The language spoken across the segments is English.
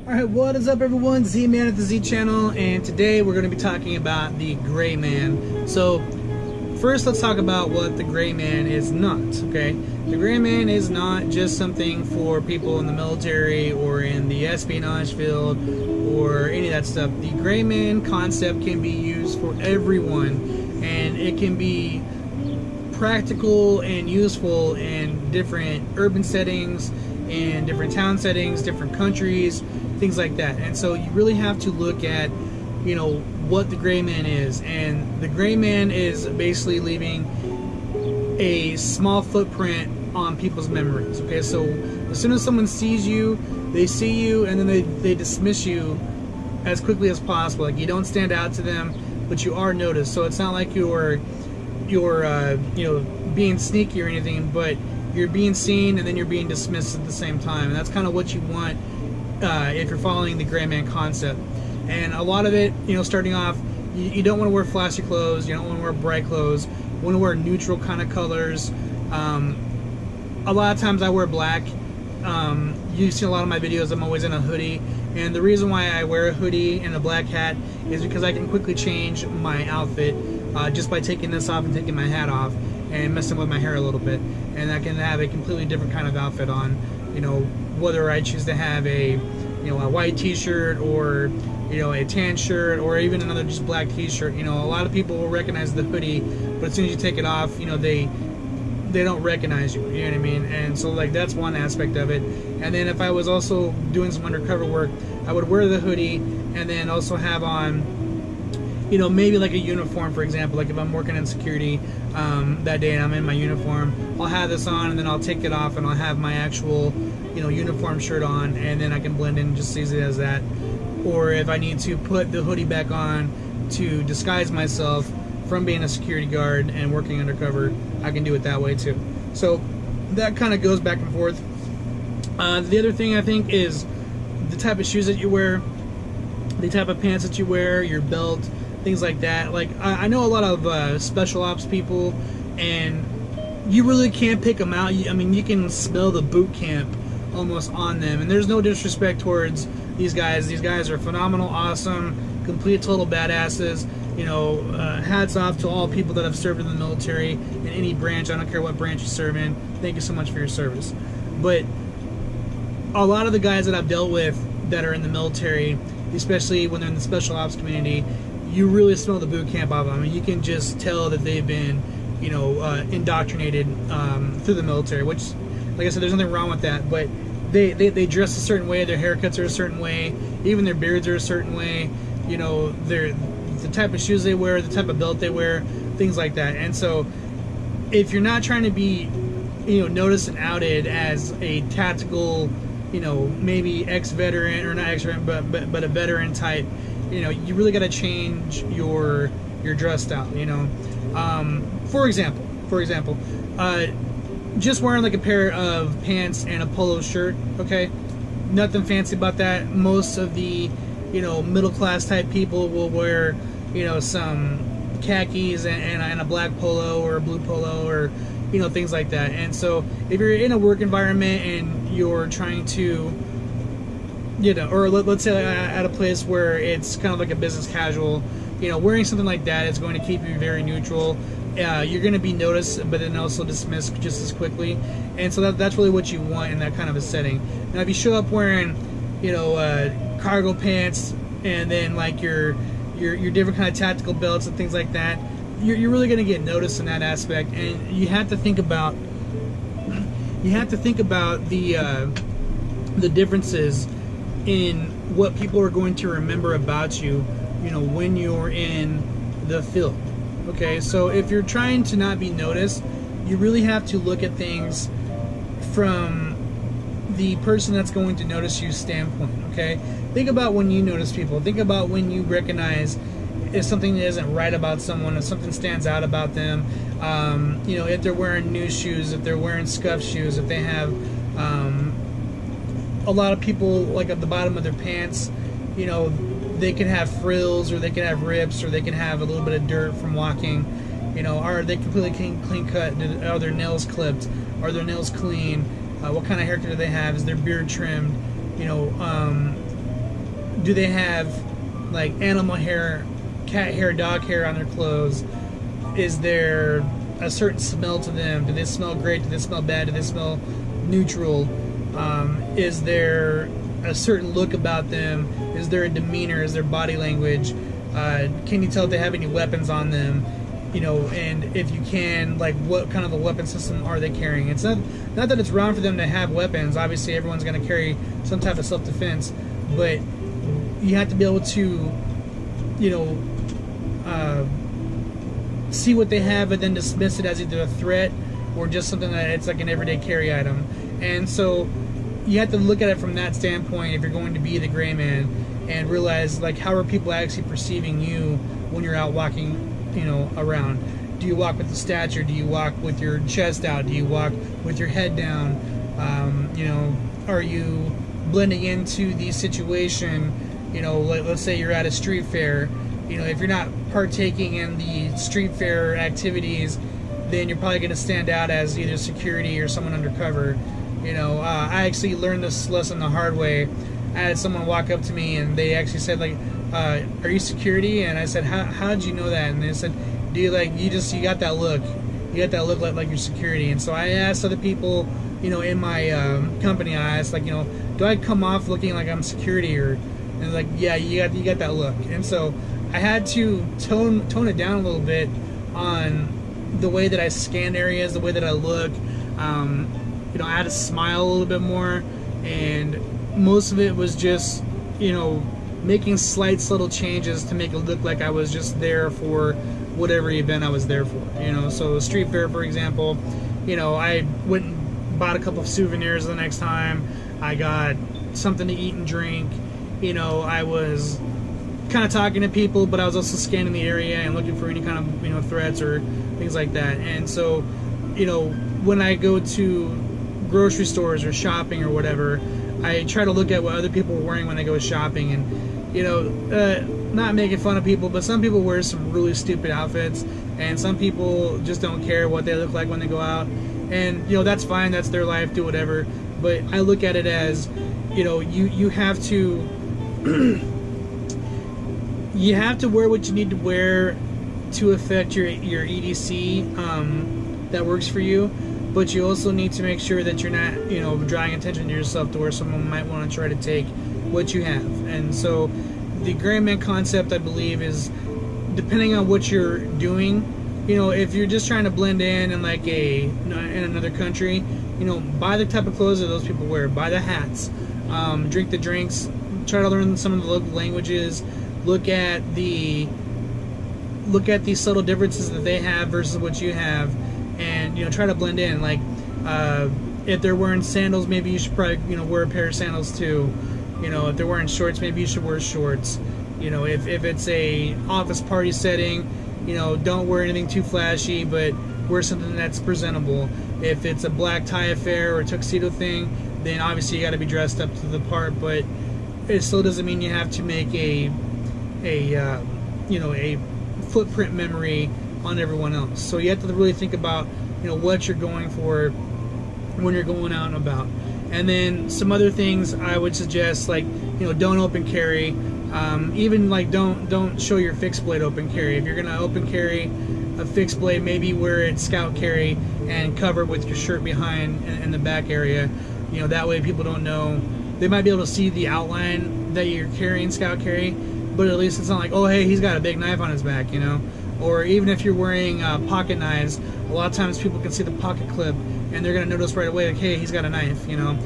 Alright, what is up everyone? Z-Man at the Z channel, and today we're going to be talking about the gray man. So, first let's talk about what the gray man is not, okay? The gray man is not just something for people in the military or in the espionage field or any of that stuff. The gray man concept can be used for everyone, and it can be practical and useful in different urban settings, in different town settings, different countries, things like that. And so you really have to look at, you know, what the gray man is. And the gray man is basically leaving a small footprint on people's memories. Okay, so as soon as someone sees you, they see you, and then they dismiss you as quickly as possible. Like, you don't stand out to them, but you are noticed. So it's not like you're you know, being sneaky or anything, but you're being seen and then you're being dismissed at the same time. And that's kind of what you want if you're following the gray man concept. And a lot of it, you know, starting off, you don't want to wear flashy clothes, you don't want to wear bright clothes, you want to wear neutral kind of colors. A lot of times I wear black. You see a lot of my videos, I'm always in a hoodie. And the reason why I wear a hoodie and a black hat is because I can quickly change my outfit just by taking this off and taking my hat off and messing with my hair a little bit. And I can have a completely different kind of outfit on, you know, whether I choose to have a, you know, a white t-shirt or, you know, a tan shirt or even another just black t-shirt. You know, a lot of people will recognize the hoodie, but as soon as you take it off, you know, they don't recognize you, you know what I mean? And so, like, that's one aspect of it. And then if I was also doing some undercover work, I would wear the hoodie and then also have on, you know, maybe like a uniform, for example. Like if I'm working in security that day and I'm in my uniform, I'll have this on and then I'll take it off and I'll have my actual, you know, uniform shirt on, and then I can blend in just easily as that. Or if I need to put the hoodie back on to disguise myself from being a security guard and working undercover, I can do it that way too. So that kind of goes back and forth. The other thing I think is the type of shoes that you wear, the type of pants that you wear, your belt, things like that. Like, I know a lot of special ops people, and you really can't pick them out. I mean, you can smell the boot camp almost on them, and there's no disrespect towards these guys. These guys are phenomenal, awesome, complete total badasses. You know, hats off to all people that have served in the military in any branch. I don't care what branch you serve in. Thank you so much for your service. But a lot of the guys that I've dealt with that are in the military, especially when they're in the special ops community, you really smell the boot camp of them. I mean, you can just tell that they've been, you know, indoctrinated through the military, which, like I said, there's nothing wrong with that, but they dress a certain way, their haircuts are a certain way, even their beards are a certain way, you know, the type of shoes they wear, the type of belt they wear, things like that. And so if you're not trying to be, you know, noticed and outed as a tactical, you know, maybe ex-veteran, or not ex-veteran, but a veteran type, you know, you really got to change your dress style, you know. For example, just wearing like a pair of pants and a polo shirt, okay, nothing fancy about that. Most of the, you know, middle class type people will wear, you know, some khakis and a black polo or a blue polo, or, you know, things like that. And so if you're in a work environment and you're trying to, you know, or let's say at a place where it's kind of like a business casual, you know, wearing something like that is going to keep you very neutral. You're going to be noticed, but then also dismissed just as quickly. And so that's really what you want in that kind of a setting. Now, if you show up wearing, you know, cargo pants and then like your different kind of tactical belts and things like that, you're really going to get noticed in that aspect. And you have to think about the differences in what people are going to remember about you, you know, when you're in the field. Okay, so if you're trying to not be noticed, you really have to look at things from the person that's going to notice you standpoint. Okay, think about when you notice people. Think about when you recognize if something isn't right about someone, if something stands out about them. You know, if they're wearing new shoes, if they're wearing scuffed shoes, if they have a lot of people, like at the bottom of their pants, you know, they can have frills, or they can have rips, or they can have a little bit of dirt from walking. You know, are they completely clean cut? Are their nails clipped? Are their nails clean? What kind of haircut do they have? Is their beard trimmed? You know, do they have like animal hair, cat hair, dog hair on their clothes? Is there a certain smell to them? Do they smell great? Do they smell bad? Do they smell neutral? Is there a certain look about them? Is there a demeanor? Is there body language? Can you tell if they have any weapons on them? You know, and if you can, like, what kind of a weapon system are they carrying? It's not that it's wrong for them to have weapons. Obviously, everyone's going to carry some type of self-defense, but you have to be able to, you know, see what they have and then dismiss it as either a threat or just something that it's like an everyday carry item. And so you have to look at it from that standpoint if you're going to be the gray man, and realize, like, how are people actually perceiving you when you're out walking, you know, around? Do you walk with the stature? Do you walk with your chest out? Do you walk with your head down? You know, are you blending into the situation? You know, let's say you're at a street fair. You know, if you're not partaking in the street fair activities, then you're probably going to stand out as either security or someone undercover. You know, I actually learned this lesson the hard way. I had someone walk up to me and they actually said, like, are you security? And I said, how did you know that? And they said, do you, like, you got that look. You got that look like you're security. And so I asked other people, you know, in my company, I asked, like, you know, do I come off looking like I'm security? And like, yeah, you got that look. And so I had to tone it down a little bit on the way that I scan areas, the way that I look. You know, I had to smile a little bit more, and most of it was just, you know, making slight subtle changes to make it look like I was just there for whatever event I was there for. You know, so street fair, for example, you know, I went and bought a couple of souvenirs the next time. I got something to eat and drink. You know, I was kind of talking to people, but I was also scanning the area and looking for any kind of, you know, threats or things like that. And so, you know, when I go to grocery stores or shopping or whatever, I try to look at what other people are wearing when they go shopping, and, you know, not making fun of people, but some people wear some really stupid outfits, and some people just don't care what they look like when they go out. And, you know, that's fine, that's their life, do whatever. But I look at it as, you know, you have to you have to wear what you need to wear to affect your EDC that works for you, but you also need to make sure that you're not, you know, drawing attention to yourself to where someone might want to try to take what you have. And so the gray man concept, I believe, is depending on what you're doing. You know, if you're just trying to blend in like in another country, you know, buy the type of clothes that those people wear, buy the hats, drink the drinks, try to learn some of the local languages, look at the subtle differences that they have versus what you have, and, you know, try to blend in. Like, if they're wearing sandals, maybe you should probably, you know, wear a pair of sandals too. You know, if they're wearing shorts, maybe you should wear shorts. You know, if it's a office party setting, you know, don't wear anything too flashy, but wear something that's presentable. If it's a black tie affair or tuxedo thing, then obviously you got to be dressed up to the part, but it still doesn't mean you have to make a footprint memory on everyone else. So you have to really think about, you know, what you're going for when you're going out and about. And then some other things I would suggest, like, you know, don't open carry. Even like don't show your fixed blade open carry. If you're gonna open carry a fixed blade, maybe wear it scout carry and cover it with your shirt behind in the back area. You know, that way people don't know. They might be able to see the outline that you're carrying scout carry, but at least it's not like, oh, hey, he's got a big knife on his back, you know. Or even if you're wearing pocket knives, a lot of times people can see the pocket clip and they're gonna notice right away, like, hey, he's got a knife, you know.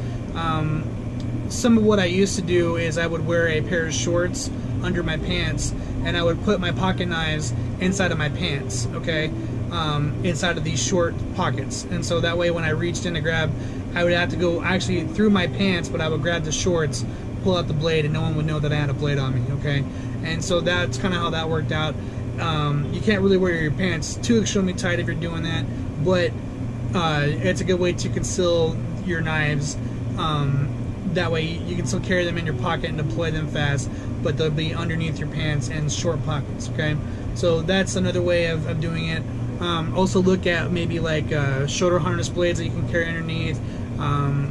Some of what I used to do is I would wear a pair of shorts under my pants, and I would put my pocket knives inside of my pants, okay, inside of these short pockets. And so that way when I reached in to grab, I would have to go actually through my pants, but I would grab the shorts, pull out the blade, and no one would know that I had a blade on me, okay. And so that's kind of how that worked out. You can't really wear your pants too extremely tight if you're doing that, but it's a good way to conceal your knives. That way you can still carry them in your pocket and deploy them fast, but they'll be underneath your pants and short pockets, okay? So that's another way of doing it. Also look at maybe like shoulder harness blades that you can carry underneath.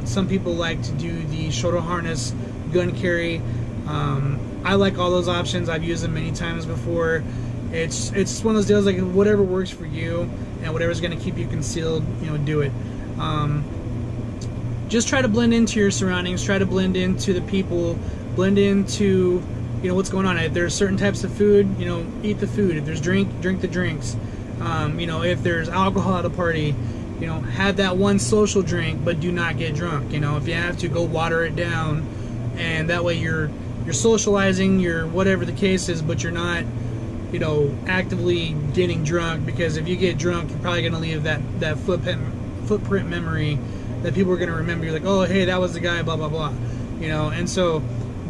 Some people like to do the shoulder harness gun carry. I like all those options. I've used them many times before. It's one of those deals, like whatever works for you and whatever's going to keep you concealed, do it. Just try to blend into your surroundings, try to blend into the people, blend into what's going on. If there's certain types of food, eat the food. If there's drink the drinks. If there's alcohol at a party, have that one social drink, but do not get drunk. If you have to, go water it down, and that way you're socializing, you're whatever the case is, but you're not actively getting drunk, because if you get drunk, you're probably going to leave that footprint memory that people are going to remember. You're like, oh, hey, that was the guy, blah blah blah, and so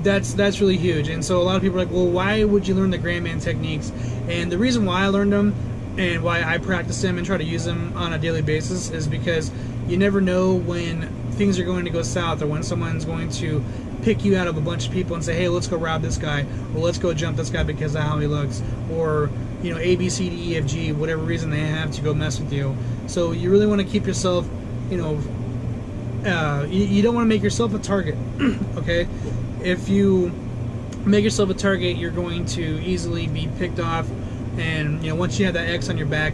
that's really huge. And so a lot of people are like, well, why would you learn the gray man techniques? And the reason why I learned them and why I practice them and try to use them on a daily basis is because you never know when things are going to go south, or when someone's going to pick you out of a bunch of people and say, hey, let's go rob this guy, or let's go jump this guy because of how he looks, or A, B, C, D, E, F, G, whatever reason they have to go mess with you. So you really want to keep yourself, you don't want to make yourself a target. Okay, if you make yourself a target, you're going to easily be picked off, and once you have that X on your back,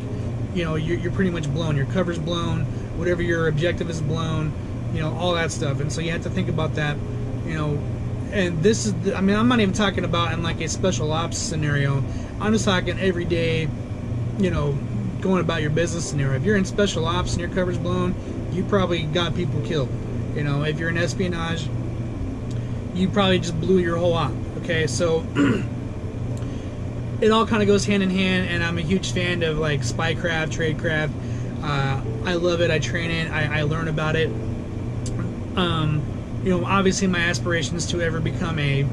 you're pretty much blown. Your cover's blown, whatever your objective is blown, all that stuff. And so you have to think about that. And this is, I'm not even talking about in like a special ops scenario. I'm just talking everyday, going about your business scenario. If you're in special ops and your cover's blown, you probably got people killed. If you're in espionage, you probably just blew your whole op. Okay, so it all kind of goes hand in hand, and I'm a huge fan of like spycraft, tradecraft. I love it. I train it. I learn about it. Obviously my aspiration is to ever become a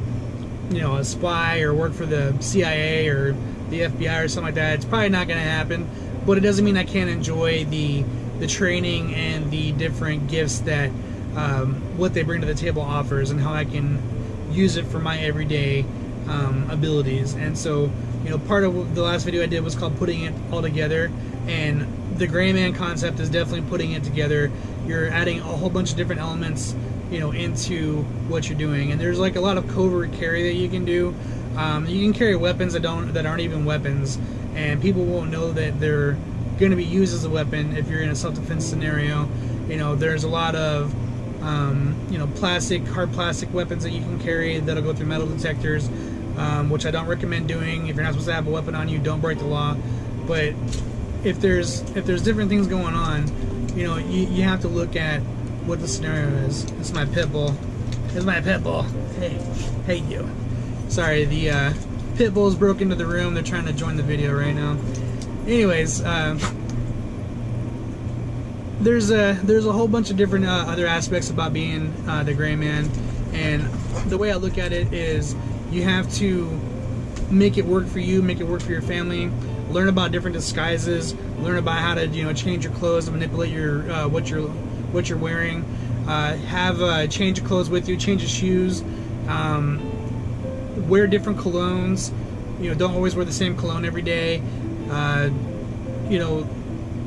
spy or work for the CIA or the FBI or something like that. It's probably not going to happen, but it doesn't mean I can't enjoy the training and the different gifts that what they bring to the table offers, and how I can use it for my everyday abilities. And so, part of the last video I did was called putting it all together, and the gray man concept is definitely putting it together. You're adding a whole bunch of different elements into what you're doing, and there's like a lot of covert carry that you can do. You can carry weapons that aren't even weapons, and people won't know that they're going to be used as a weapon if you're in a self-defense scenario. There's a lot of hard plastic weapons that you can carry that'll go through metal detectors, which I don't recommend doing. If you're not supposed to have a weapon on you, don't break the law. But if there's different things going on, you have to look at what the scenario is. It's my pit bull. It's my pit bull. Hey you. Sorry, the pit bulls broke into the room. They're trying to join the video right now. Anyways, there's a whole bunch of different other aspects about being the gray man, and the way I look at it is you have to make it work for you, make it work for your family. Learn about different disguises. Learn about how to change your clothes and manipulate your what you're wearing. Have a change of clothes with you, change of shoes. Wear different colognes. Don't always wear the same cologne every day.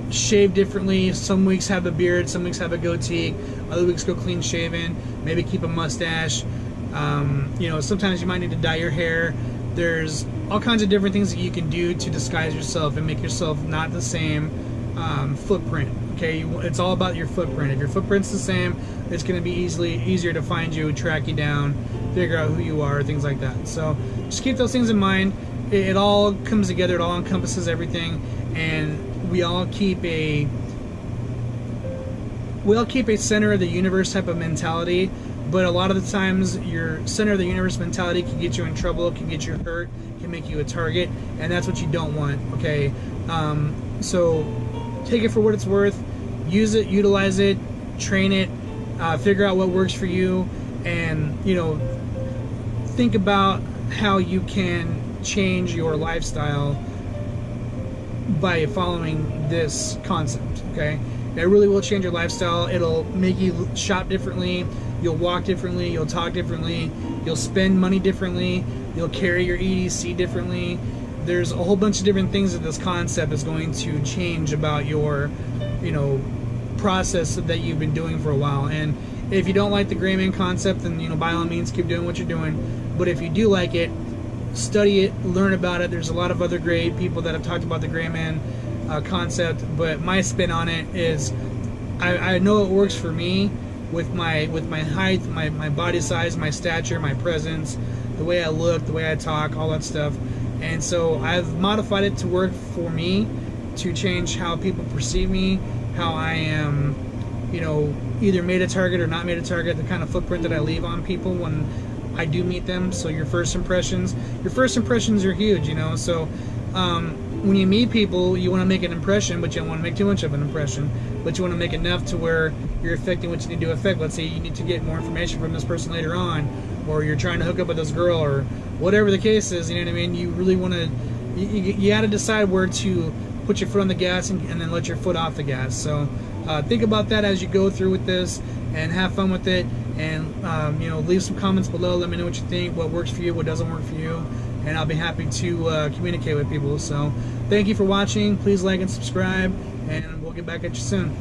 Shave differently. Some weeks have a beard, some weeks have a goatee, other weeks go clean shaven. Maybe keep a mustache. Sometimes you might need to dye your hair. There's all kinds of different things that you can do to disguise yourself and make yourself not the same footprint. Okay, it's all about your footprint. If your footprint's the same, it's going to be easier to find you, track you down, figure out who you are, things like that. So just keep those things in mind. It all comes together. It all encompasses everything, and we all keep a center of the universe type of mentality. But a lot of the times, your center of the universe mentality can get you in trouble, can get you hurt, can make you a target, and that's what you don't want. Okay, so take it for what it's worth, use it, utilize it, train it, figure out what works for you, and think about how you can change your lifestyle by following this concept. Okay, it really will change your lifestyle. It'll make you shop differently. You'll walk differently, you'll talk differently, you'll spend money differently, you'll carry your EDC differently. There's a whole bunch of different things that this concept is going to change about your, process that you've been doing for a while. And If you don't like the gray man concept, then, you know, by all means keep doing what you're doing. But if you do like it, study it, learn about it. There's a lot of other great people that have talked about the gray man concept, but my spin on it is I know it works for me with my height, my body size, my stature, my presence, the way I look, the way I talk, all that stuff. And so I've modified it to work for me, to change how people perceive me, how I am, you know, either made a target or not made a target, the kind of footprint that I leave on people when I do meet them. So your first impressions are huge, you know. So when you meet people, you want to make an impression, but you don't want to make too much of an impression, but you want to make enough to where you're affecting what you need to affect. Let's say you need to get more information from this person later on, or you're trying to hook up with this girl, or whatever the case is, you know what I mean? You really want to, you got to decide where to put your foot on the gas and then let your foot off the gas. So think about that as you go through with this, and have fun with it. And you know, leave some comments below. Let me know what you think, what works for you, what doesn't work for you, and I'll be happy to communicate with people. So thank you for watching. Please like and subscribe, and we'll get back at you soon.